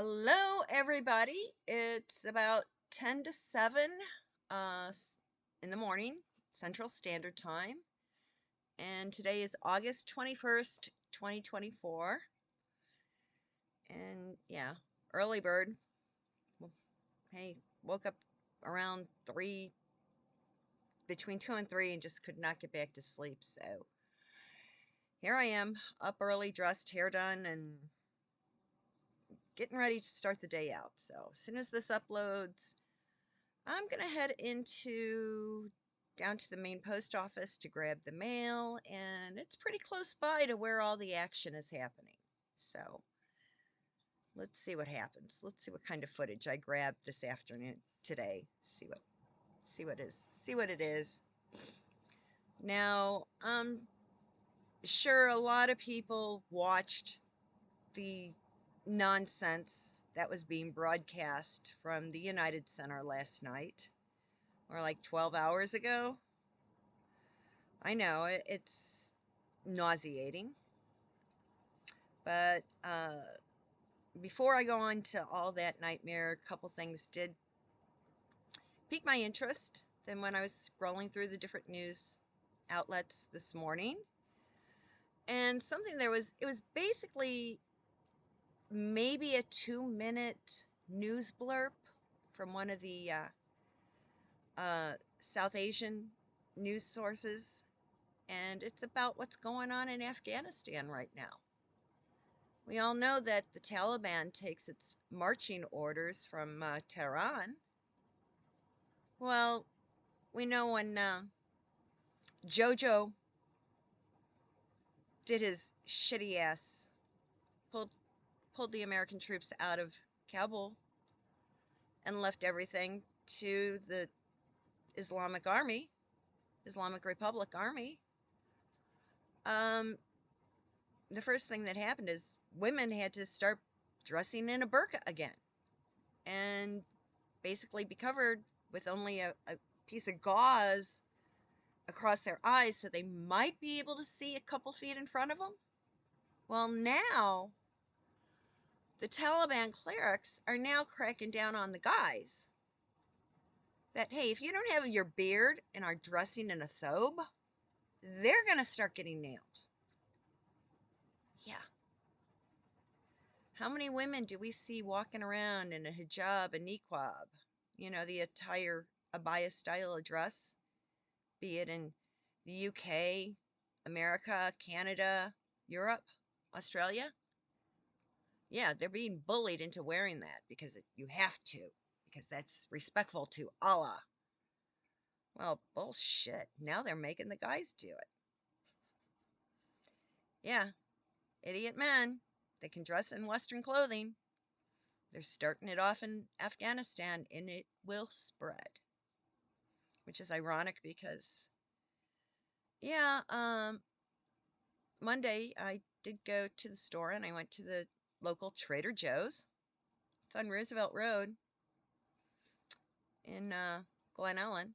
Hello, everybody. It's about 10 to 7 in the morning, Central Standard Time. And today is August 21st, 2024. And yeah, early bird. Well, hey, woke up around 3, between 2 and 3, and just could not get back to sleep. So here I am, up early, dressed, hair done, and getting ready to start the day out. So as soon as this uploads, I'm going to head down to the main post office to grab the mail, and it's pretty close by to where all the action is happening. So let's see what happens. Let's see what kind of footage I grab this afternoon today. See what it is. Now, sure, a lot of people watched the nonsense that was being broadcast from the United Center last night, or like 12 hours ago. I know it's nauseating, but before I go on to all that nightmare, a couple things did pique my interest. Then when I was scrolling through the different news outlets this morning, and it was basically maybe a 2-minute news blurb from one of the South Asian news sources, and it's about what's going on in Afghanistan right now. We all know that the Taliban takes its marching orders from Tehran. Well, we know when Jojo did his shitty ass, pulled pulled the American troops out of Kabul and left everything to the Islamic Army, Islamic Republic Army. The first thing that happened is women had to start dressing in a burqa again and basically be covered with only a piece of gauze across their eyes so they might be able to see a couple feet in front of them. Well, now the Taliban clerics are now cracking down on the guys that, hey, if you don't have your beard and are dressing in a thobe, they're going to start getting nailed. Yeah. How many women do we see walking around in a hijab and niqab? You know, the attire, abaya style of dress, be it in the UK, America, Canada, Europe, Australia. Yeah, they're being bullied into wearing that because you have to, because that's respectful to Allah. Well, bullshit. Now they're making the guys do it. Yeah, idiot men. They can dress in Western clothing. They're starting it off in Afghanistan, and it will spread. Which is ironic because, yeah, Monday I did go to the store and I went to the local Trader Joe's. It's on Roosevelt Road in Glen Ellen.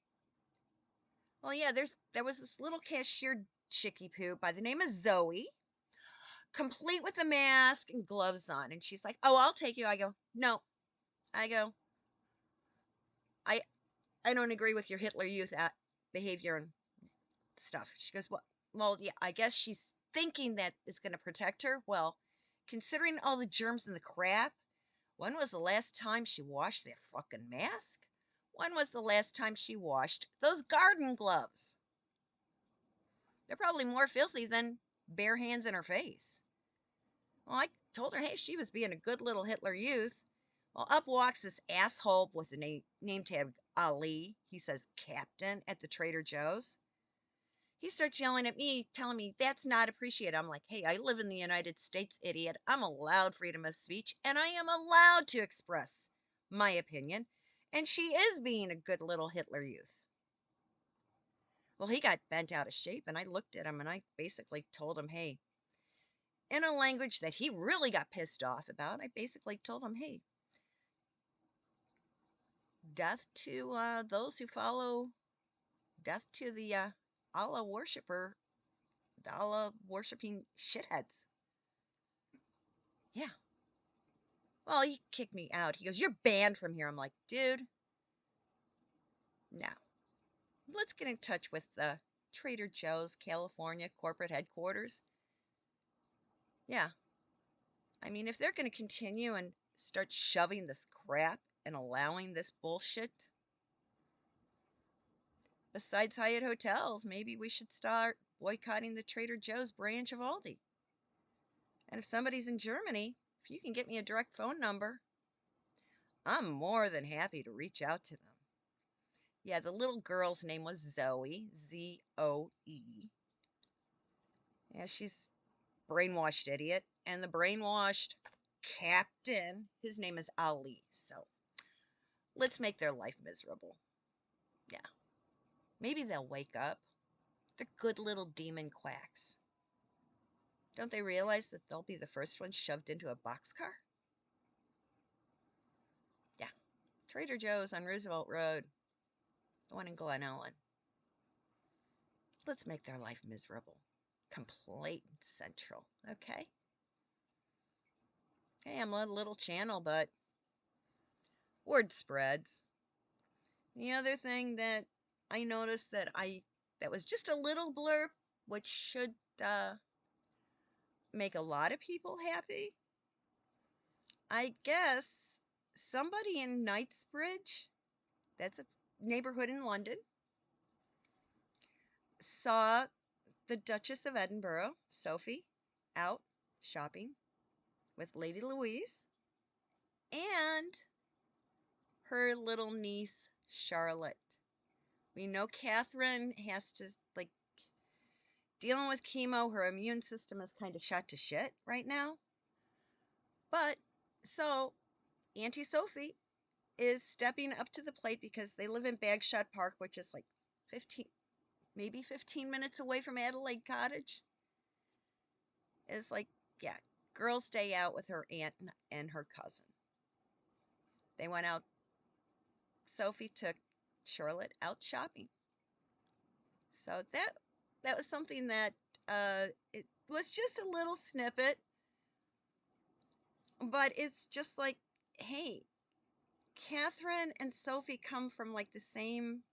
Well, yeah, there was this little cashier chickie poo by the name of Zoe, complete with a mask and gloves on, and she's like, "Oh, I'll take you." I go, "No." I go, "I I don't agree with your Hitler Youth behavior and stuff." She goes, "Well, yeah, I guess she's thinking that it's going to protect her." Well, considering all the germs and the crap, when was the last time she washed that fucking mask? When was the last time she washed those garden gloves? They're probably more filthy than bare hands in her face. Well, I told her, hey, she was being a good little Hitler Youth. Well, up walks this asshole with the name tag Ali. He says Captain at the Trader Joe's. He starts yelling at me, telling me that's not appreciated. I'm like, hey, I live in the United States, idiot. I'm allowed freedom of speech, and I am allowed to express my opinion. And she is being a good little Hitler Youth. Well, he got bent out of shape, and I looked at him and I basically told him, hey, in a language that he really got pissed off about, I basically told him, hey, death to those who follow, death to the Allah worshiper, the Allah worshipping shitheads. Yeah. Well, he kicked me out. He goes, "You're banned from here." I'm like, "Dude, no. Let's get in touch with the Trader Joe's California corporate headquarters." Yeah. I mean, if they're going to continue and start shoving this crap and allowing this bullshit, besides Hyatt Hotels, maybe we should start boycotting the Trader Joe's branch of Aldi. And if somebody's in Germany, if you can get me a direct phone number, I'm more than happy to reach out to them. Yeah, the little girl's name was Zoe, Zoe. Yeah, she's brainwashed idiot. And the brainwashed captain, his name is Ali. So let's make their life miserable. Yeah. Maybe they'll wake up. They're good little Demonquacks. Don't they realize that they'll be the first ones shoved into a boxcar? Yeah. Trader Joe's on Roosevelt Road, the one in Glen Ellen. Let's make their life miserable. Complaint Central, okay? Hey, I'm a little channel, but word spreads. The other thing that I noticed that was just a little blurb, which should make a lot of people happy. I guess somebody in Knightsbridge, that's a neighborhood in London, saw the Duchess of Edinburgh, Sophie, out shopping with Lady Louise and her little niece, Charlotte. We know Catherine has to, like, dealing with chemo, her immune system is kind of shot to shit right now. But, so, Auntie Sophie is stepping up to the plate because they live in Bagshot Park, which is like 15, maybe 15 minutes away from Adelaide Cottage. It's like, yeah, girls' day out with her aunt and her cousin. They went out. Sophie took Charlotte out shopping. So that was something that it was just a little snippet, but it's just like, hey, Catherine and Sophie come from like the same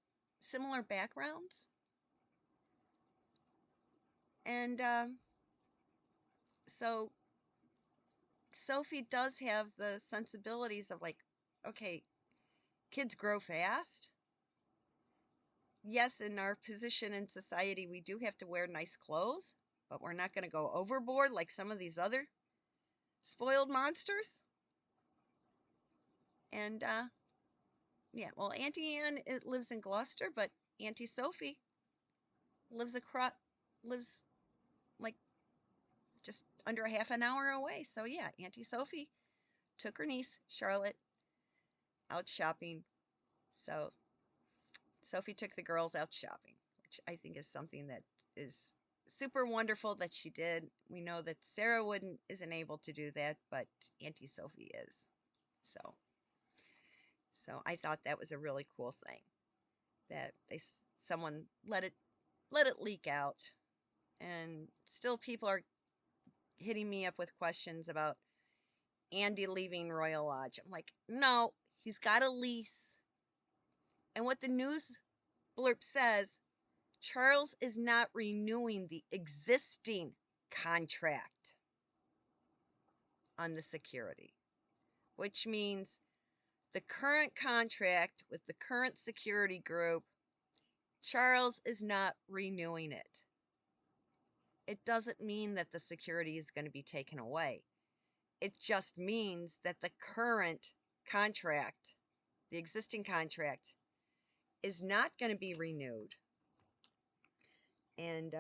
similar backgrounds, and so Sophie does have the sensibilities of like, okay, kids grow fast. Yes, in our position in society, we do have to wear nice clothes, but we're not going to go overboard like some of these other spoiled monsters. And yeah, well, Auntie Anne lives in Gloucester, but Auntie Sophie lives like just under a half an hour away. So yeah, Auntie Sophie took her niece Charlotte out shopping. So Sophie took the girls out shopping, which I think is something that is super wonderful that she did. We know that Sarah isn't able to do that, but Auntie Sophie is. So so I thought that was a really cool thing that someone let it leak out, and still people are hitting me up with questions about Andy leaving Royal Lodge. I'm like, no, he's got a lease. And what the news blurb says, Charles is not renewing the existing contract on the security, which means the current contract with the current security group, Charles is not renewing it. It doesn't mean that the security is going to be taken away. It just means that the current contract, the existing contract, is not going to be renewed. And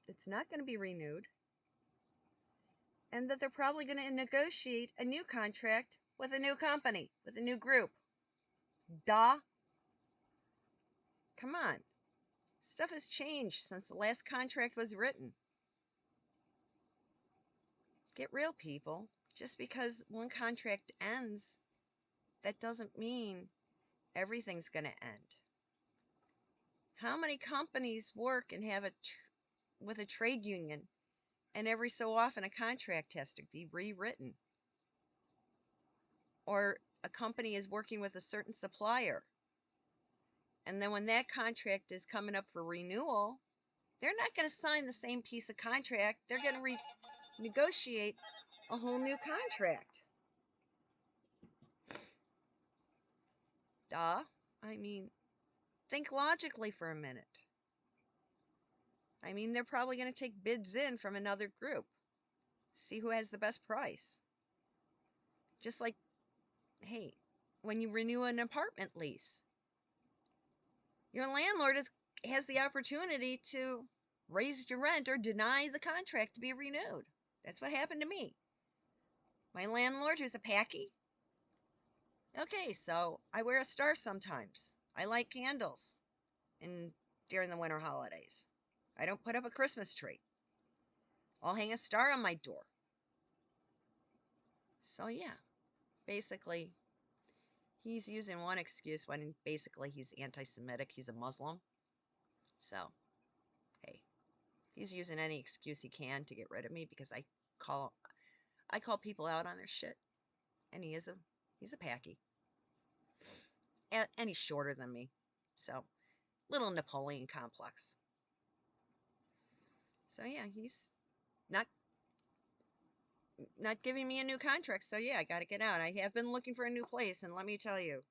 it's not going to be renewed. And that they're probably going to negotiate a new contract with a new company, with a new group. Duh. Come on. Stuff has changed since the last contract was written. Get real, people. Just because one contract ends, that doesn't mean everything's going to end. How many companies work and have with a trade union, and every so often a contract has to be rewritten? or a company is working with a certain supplier. And then when that contract is coming up for renewal, they're not going to sign the same piece of contract. They're going to renegotiate a whole new contract. Duh. I mean, think logically for a minute. I mean, they're probably going to take bids in from another group. See who has the best price. Just like, hey, when you renew an apartment lease, your landlord has the opportunity to raise your rent or deny the contract to be renewed. That's what happened to me. My landlord, who's a packy. Okay, so I wear a star sometimes. I light candles during the winter holidays. I don't put up a Christmas tree. I'll hang a star on my door. So yeah, basically, he's using one excuse when basically he's anti-Semitic. He's a Muslim. So, hey, he's using any excuse he can to get rid of me because I call people out on their shit, and he's a packy, and he's shorter than me, so little Napoleon complex. So yeah, he's not giving me a new contract. So yeah, I got to get out. I have been looking for a new place, and let me tell you,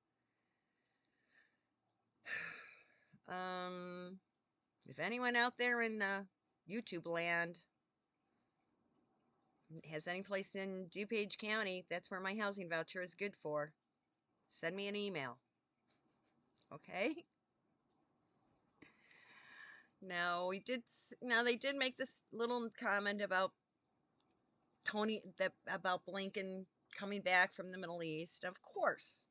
if anyone out there in YouTube land has any place in DuPage County, that's where my housing voucher is good for. Send me an email. Okay? Now they did make this little comment about about Blinken coming back from the Middle East. Of course,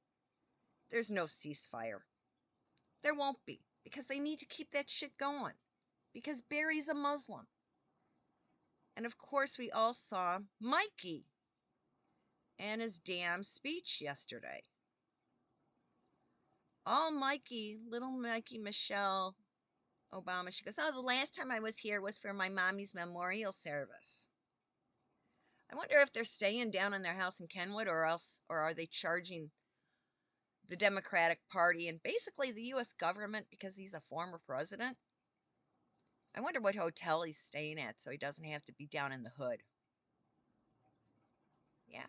there's no ceasefire. There won't be, because they need to keep that shit going. Because Barry's a Muslim. And of course, we all saw Mikey and his damn speech yesterday. All little Mikey Michelle Obama, she goes, oh, the last time I was here was for my mommy's memorial service. I wonder if they're staying down in their house in Kenwood, or are they charging the Democratic Party and basically the U.S. government, because he's a former president? I wonder what hotel he's staying at so he doesn't have to be down in the hood. Yeah.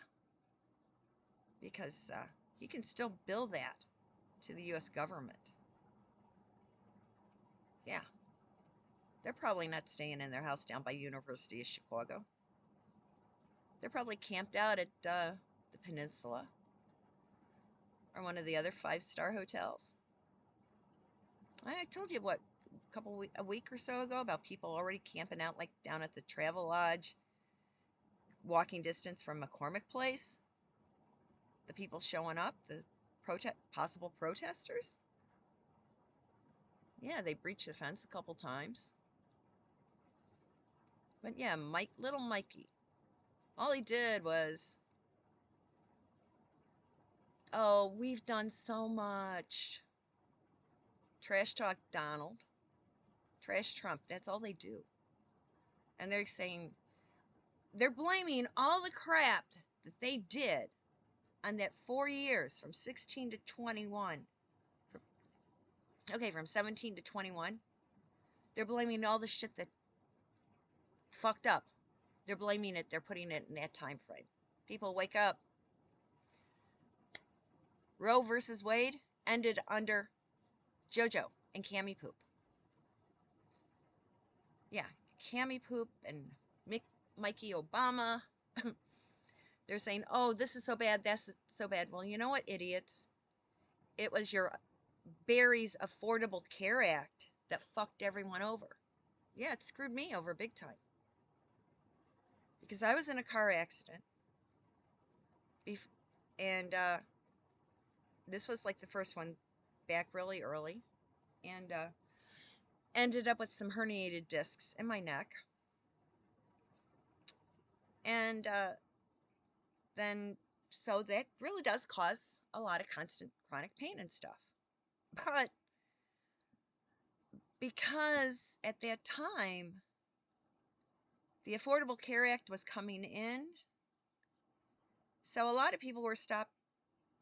Because he can still bill that to the U.S. government. Yeah. They're probably not staying in their house down by University of Chicago. They're probably camped out at the Peninsula or one of the other 5-star hotels. I told you, what, a week or so ago, about people already camping out like down at the Travelodge, walking distance from McCormick Place. The people showing up, the possible protesters. Yeah, they breached the fence a couple times. But yeah, little Mikey, all he did was, oh, we've done so much. Trash talk Donald. Trash Trump. That's all they do. And they're blaming all the crap that they did on that 4 years from 16 to 21. From 17 to 21. They're blaming all the shit that fucked up. They're putting it in that time frame. People, wake up. Roe versus Wade ended under JoJo and Cammy Poop. Yeah, Cammy Poop and Mikey Obama. They're saying, oh, this is so bad, that's so bad. Well, you know what, idiots? It was your Barry's Affordable Care Act that fucked everyone over. Yeah, it screwed me over big time. Because I was in a car accident. And this was like the first one back really early. And ended up with some herniated discs in my neck. And then, so that really does cause a lot of constant chronic pain and stuff. But because at that time, the Affordable Care Act was coming in, so a lot of people were stopped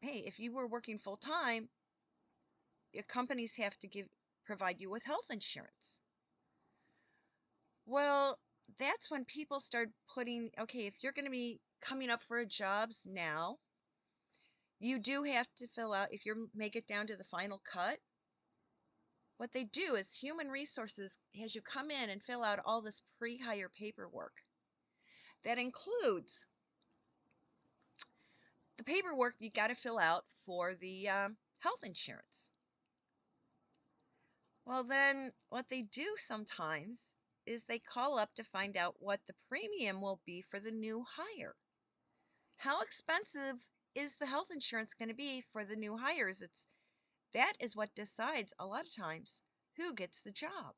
hey, if you were working full time, companies have to provide you with health insurance. Well, that's when people start putting, okay, if you're going to be coming up for jobs now, you do have to fill out, if you make it down to the final cut, what they do is human resources has you come in and fill out all this pre-hire paperwork. That includes the paperwork you got to fill out for the health insurance. Well, then what they do sometimes is they call up to find out what the premium will be for the new hire. How expensive is the health insurance going to be for the new hires? That is what decides a lot of times who gets the job.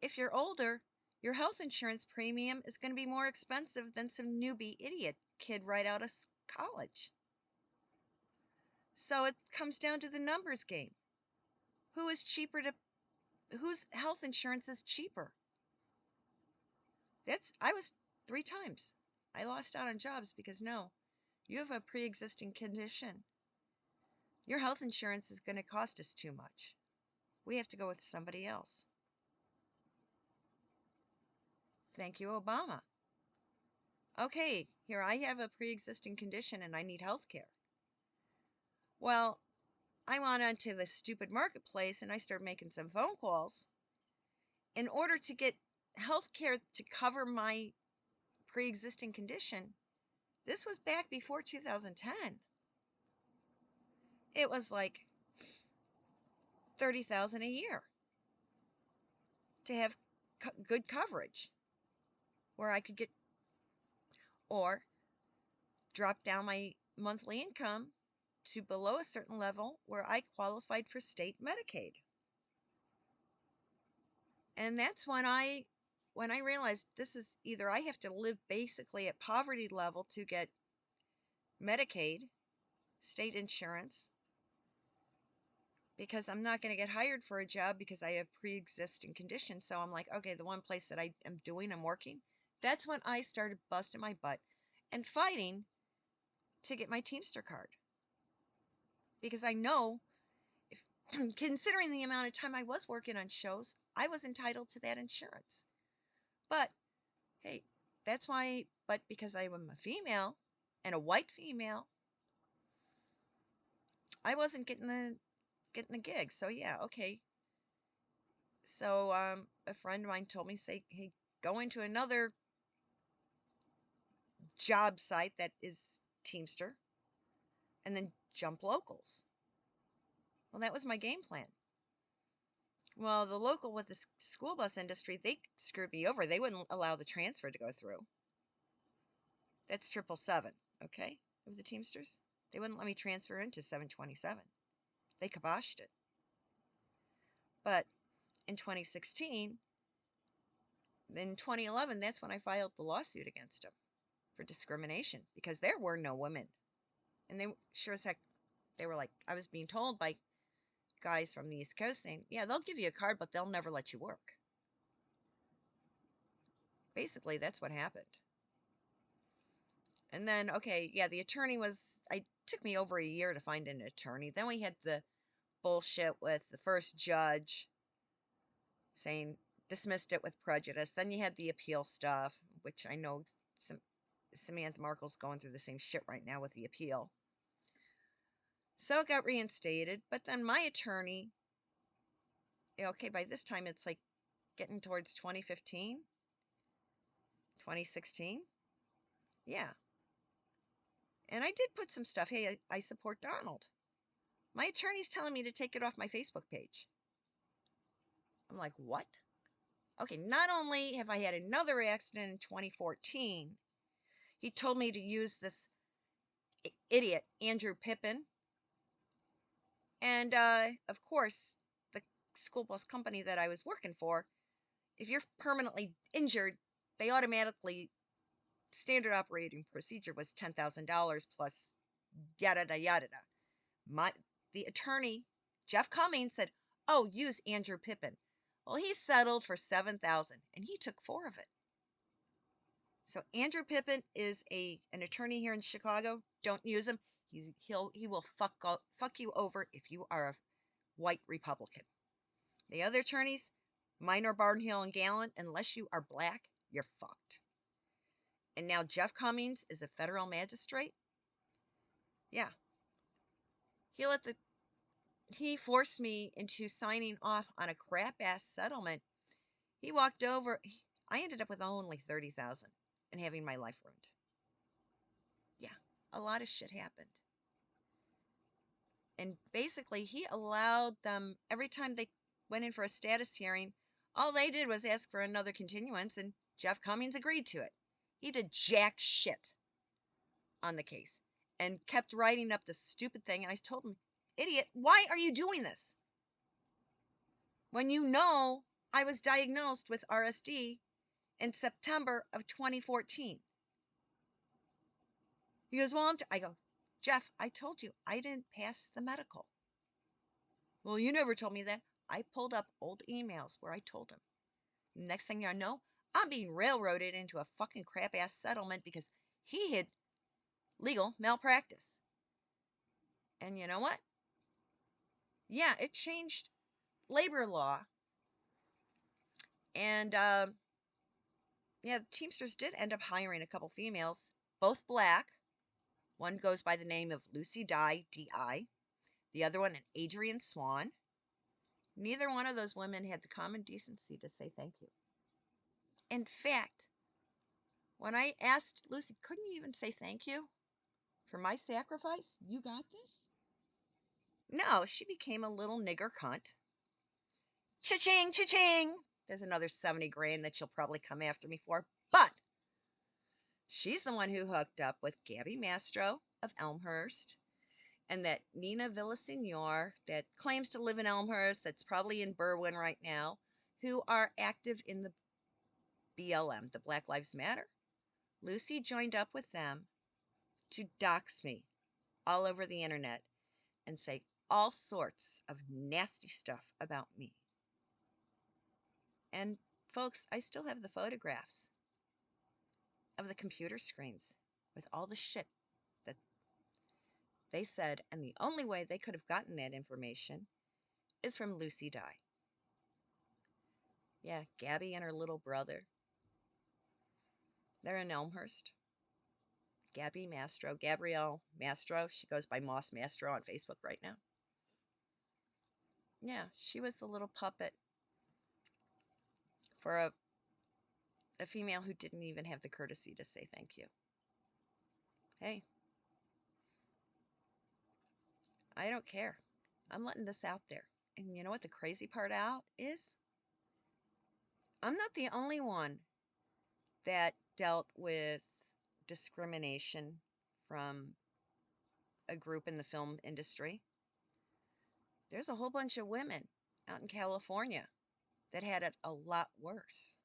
If you're older, your health insurance premium is going to be more expensive than some newbie idiot kid right out of college. So it comes down to the numbers game. Whose health insurance is cheaper? I was 3 times. I lost out on jobs because no, you have a pre-existing condition. Your health insurance is going to cost us too much. We have to go with somebody else. Thank you, Obama. Okay, here I have a pre-existing condition and I need health care. Well, I went onto the stupid marketplace and I started making some phone calls in order to get health care to cover my pre-existing condition. This was back before 2010. It was like $30,000 a year to have good coverage where I could get, or drop down my monthly income to below a certain level where I qualified for state Medicaid. And that's when I realized this is either I have to live basically at poverty level to get Medicaid, state insurance, because I'm not going to get hired for a job because I have pre-existing conditions. So I'm like, okay, the one place that I'm working. That's when I started busting my butt and fighting to get my Teamster card. Because I know, if considering the amount of time I was working on shows, I was entitled to that insurance. But hey, but because I am a female and a white female, I wasn't getting the gig. So yeah, okay. So a friend of mine told me, say, hey, go into another job site that is Teamster and then jump locals. Well, that was my game plan. Well, the local with the school bus industry, they screwed me over. They wouldn't allow the transfer to go through. That's 777, okay, of the Teamsters. They wouldn't let me transfer into 727. They kiboshed it. But in 2016, in 2011, that's when I filed the lawsuit against them for discrimination because there were no women. And they sure as heck, they were like, I was being told by guys from the East Coast saying, yeah, they'll give you a card, but they'll never let you work. Basically, that's what happened. And then, okay, yeah, the attorney took me over a year to find an attorney. Then we had the bullshit with the first judge saying dismissed it with prejudice. Then you had the appeal stuff, which I know Samantha Markle's going through the same shit right now with the appeal. So it got reinstated, but then my attorney, okay, by this time it's like getting towards 2015, 2016. Yeah. And I did put some stuff, hey, I support Donald. My attorney's telling me to take it off my Facebook page. I'm like, what? Okay, not only have I had another accident in 2014, he told me to use this idiot, Andrew Pippin. And, of course, the school bus company that I was working for, if you're permanently injured, they automatically, standard operating procedure was $10,000 plus yada yada yada. The attorney, Jeff Cummings, said, oh, use Andrew Pippin. Well, he settled for $7,000 and he took 4 of it. So Andrew Pippin is an attorney here in Chicago. Don't use him. He will fuck you over if you are a white Republican. The other attorneys, Minor, Barnhill, and Gallant, unless you are black, you're fucked. And now Jeff Cummings is a federal magistrate. Yeah, he let the he forced me into signing off on a crap ass settlement. He walked over. I ended up with only 30,000 and having my life ruined. Yeah, a lot of shit happened. And basically, he allowed them every time they went in for a status hearing. All they did was ask for another continuance, and Jeff Cummings agreed to it. He did jack shit on the case and kept writing up this stupid thing. And I told him, idiot, why are you doing this? When you know I was diagnosed with RSD in September of 2014. He goes, well, I go, Jeff, I told you I didn't pass the medical. Well, you never told me that. I pulled up old emails where I told him. Next thing I know, I'm being railroaded into a fucking crap ass settlement because he had legal malpractice. And you know what? Yeah, it changed labor law. And yeah, the Teamsters did end up hiring a couple females, both black. One goes by the name of Lucy Di, D-I. The other one, an Adrian Swan. Neither one of those women had the common decency to say thank you. In fact, when I asked Lucy, couldn't you even say thank you for my sacrifice? You got this? No, she became a little nigger cunt. Cha-ching, cha-ching. There's another 70 grand that she'll probably come after me for. But she's the one who hooked up with Gabby Mastro of Elmhurst and that Nina Villasenor that claims to live in Elmhurst, that's probably in Berwyn right now, who are active in the BLM, the Black Lives Matter. Lucy joined up with them to dox me all over the internet and say all sorts of nasty stuff about me. And folks, I still have the photographs of the computer screens with all the shit that they said, and the only way they could have gotten that information is from Lucy Di. Yeah, Gabby and her little brother. They're in Elmhurst. Gabby Mastro, Gabrielle Mastro. She goes by Moss Mastro on Facebook right now. Yeah, she was the little puppet for a female who didn't even have the courtesy to say thank you. Hey, I don't care. I'm letting this out there. And you know what the crazy part out is? I'm not the only one that dealt with discrimination from a group in the film industry. There's a whole bunch of women out in California that had it a lot worse.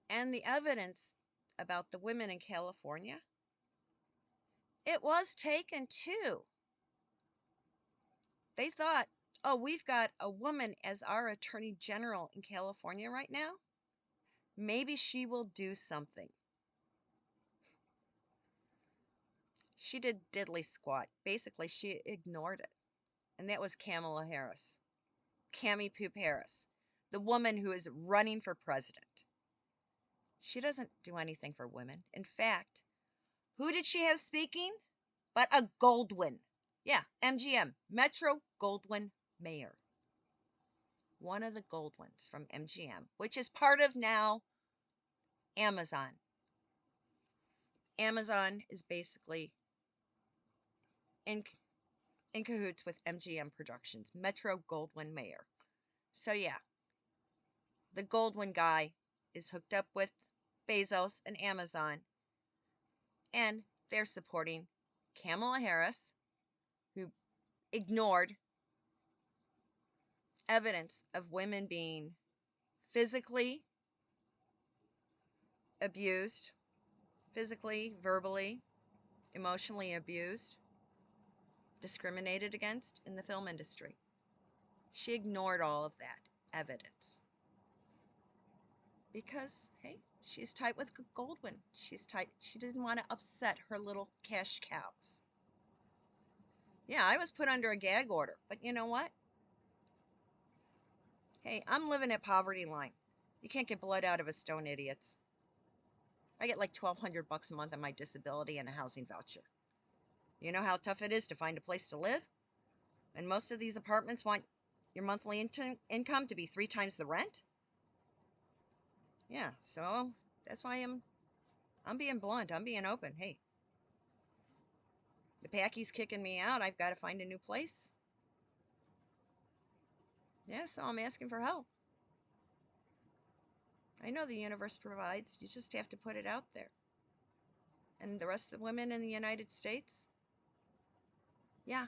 And the evidence about the women in California, it was taken too. They thought, oh, we've got a woman as our attorney general in California right now. Maybe she will do something. She did diddly squat. Basically, she ignored it. And that was Kamala Harris. Cammy Poop Harris. The woman who is running for president. She doesn't do anything for women. In fact, who did she have speaking? But a Goldwyn. Yeah, MGM. Metro Goldwyn Mayor. One of the Goldwyns from MGM, which is part of now Amazon. Amazon is basically in cahoots with MGM Productions. Metro Goldwyn Mayer. So yeah, the Goldwyn guy is hooked up with Bezos and Amazon, and they're supporting Kamala Harris, who ignored evidence of women being physically abused, physically, verbally, emotionally abused, discriminated against in the film industry. She ignored all of that evidence because, hey, She's tight with Goldwyn. She's tight. She doesn't want to upset her little cash cows. Yeah, I was put under a gag order, but you know what? Hey, I'm living at poverty line. You can't get blood out of a stone, idiots. I get like $1,200 a month on my disability and a housing voucher. You know how tough it is to find a place to live? And most of these apartments want your monthly income to be 3 times the rent? Yeah, so that's why I'm being blunt. I'm being open. Hey, the Packy's kicking me out. I've got to find a new place. Yeah, so I'm asking for help. I know the universe provides. You just have to put it out there. And the rest of the women in the United States, yeah,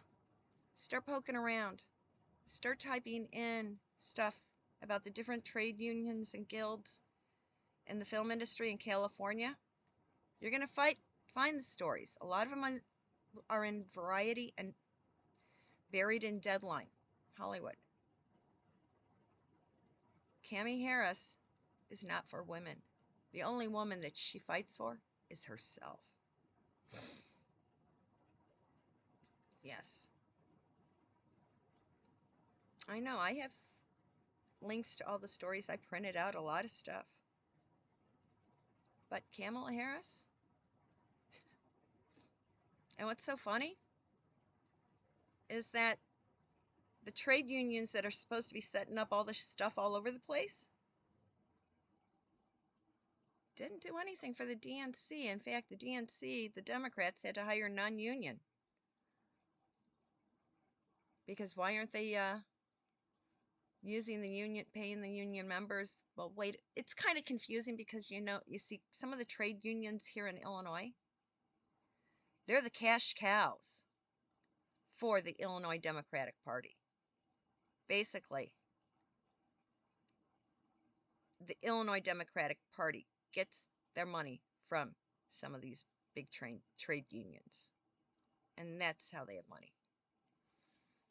start poking around. Start typing in stuff about the different trade unions and guilds in the film industry in California. You're going to find the stories. A lot of them are in Variety and buried in Deadline, Hollywood. Cammie Harris is not for women. The only woman that she fights for is herself. Yes. I know. I have links to all the stories. I printed out a lot of stuff. But Kamala Harris? And what's so funny is that the trade unions that are supposed to be setting up all this stuff all over the place didn't do anything for the DNC. In fact, the DNC, the Democrats, had to hire non-union. Because why aren't they using the union, paying the union members? Well, wait, it's kind of confusing because, you see some of the trade unions here in Illinois, they're the cash cows for the Illinois Democratic Party. Basically, the Illinois Democratic Party gets their money from some of these big trade unions. And that's how they have money.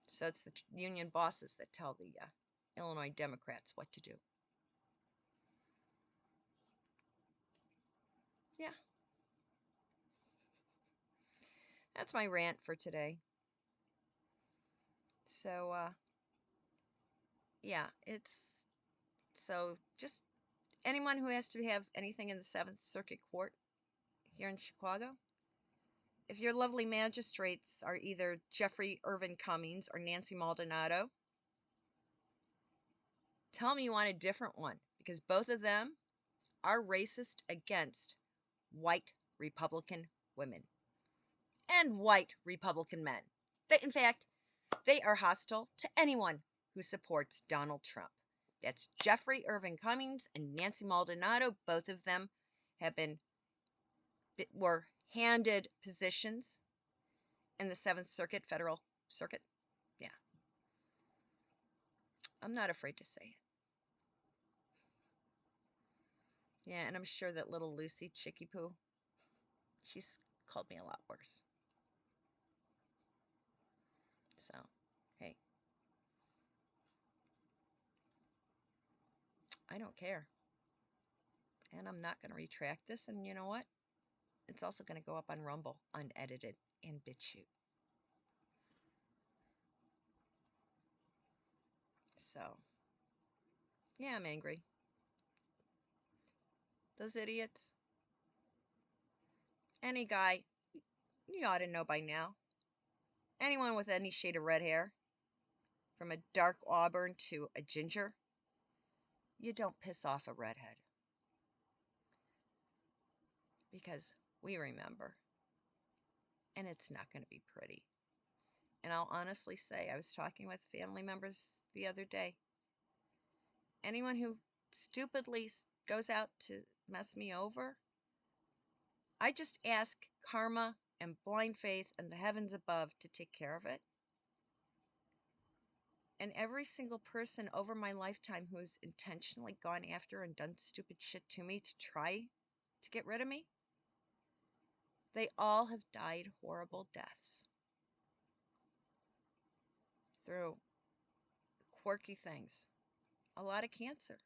So it's the union bosses that tell the Illinois Democrats what to do. Yeah. That's my rant for today. So, yeah, so just anyone who has to have anything in the 7th Circuit Court here in Chicago, if your lovely magistrates are either Jeffrey Irvin Cummings or Nancy Maldonado, tell me you want a different one, because both of them are racist against white Republican women and white Republican men. In fact, they are hostile to anyone who supports Donald Trump. That's Jeffrey Irvin Cummings and Nancy Maldonado. Both of them were handed positions in the 7th Circuit, Federal Circuit. Yeah. I'm not afraid to say it. Yeah, and I'm sure that little Lucy Chicky Poo, she's called me a lot worse. So, hey. I don't care. And I'm not going to retract this. And you know what? It's also going to go up on Rumble, unedited, and BitChute. So, yeah, I'm angry. Those idiots. Any guy, you ought to know by now. Anyone with any shade of red hair, from a dark auburn to a ginger, you don't piss off a redhead. Because we remember. And it's not going to be pretty. And I'll honestly say, I was talking with family members the other day. Anyone who stupidly goes out to mess me over, I just ask karma and blind faith and the heavens above to take care of it. And every single person over my lifetime who has intentionally gone after and done stupid shit to me to try to get rid of me, they all have died horrible deaths through quirky things. A lot of cancer.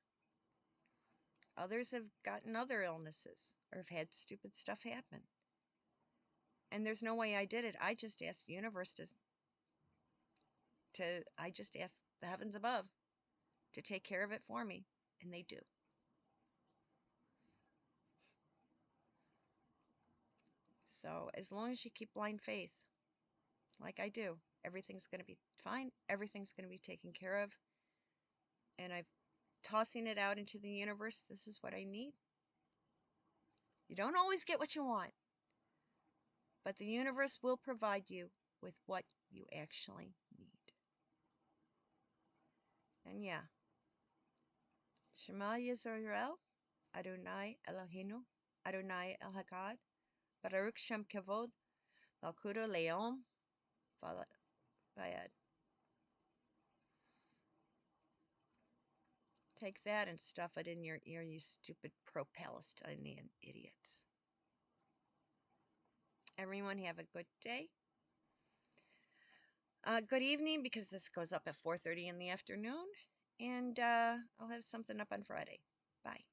Others have gotten other illnesses or have had stupid stuff happen. And there's no way I did it. I just asked the universe I just asked the heavens above to take care of it for me. And they do. So as long as you keep blind faith, like I do, everything's going to be fine. Everything's going to be taken care of. And I'm tossing it out into the universe. This is what I need. You don't always get what you want, but the universe will provide you with what you actually need. And yeah, Shema Yisrael, Adonai Eloheinu, Adonai El-Hagad, Baruch Shem Kavod, Malkudo Leom, Vayad. Take that and stuff it in your ear, you stupid pro-Palestinian idiots. Everyone have a good day. Good evening, because this goes up at 4:30 in the afternoon. And I'll have something up on Friday. Bye.